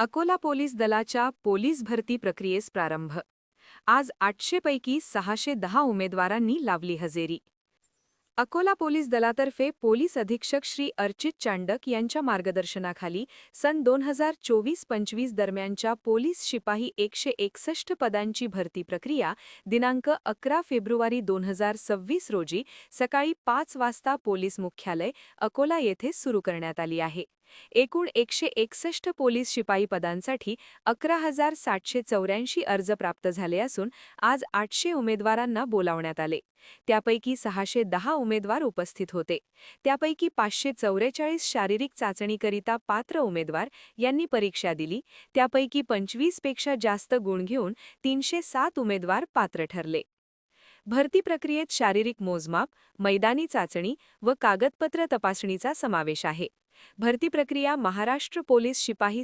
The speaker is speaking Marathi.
अकोला पोलीस दलाच्या पोलीस भरती प्रक्रियेस प्रारंभ. आज 800 पैकी 610 उमेदवारांनी लावली हजेरी. अकोला पोलीस दलातर्फे पोलीस अधीक्षक श्री अर्चित चांडक यांच्या मार्गदर्शनाखाली सन 2024-25 दरम्यानच्या पोलीस शिपाही 161 पदांची भरती प्रक्रिया दिनांक 11 फेब्रुवारी 2026 रोजी सकाळी 5 वाजता पोलीस मुख्यालय अकोला येथे सुरू करण्यात आली आहे. एकूण 161 पोलीस शिपाई पदांसाठी 11,784 अर्ज प्राप्त झाले असून आज 800 उमेदवारांना बोलावण्यात आले. त्यापैकी 610 उमेदवार उपस्थित होते. त्यापैकी 544 शारीरिक चाचणीकरिता पात्र उमेदवार यांनी परीक्षा दिली. त्यापैकी 25 पेक्षा जास्त गुण घेऊन 307 उमेदवार पात्र ठरले. भरती प्रक्रियेत शारीरिक मोजमाप, मैदानी चाचणी व कागदपत्र तपासणीचा समावेश आहे. भरती प्रक्रिया महाराष्ट्र पोलीस शिपाही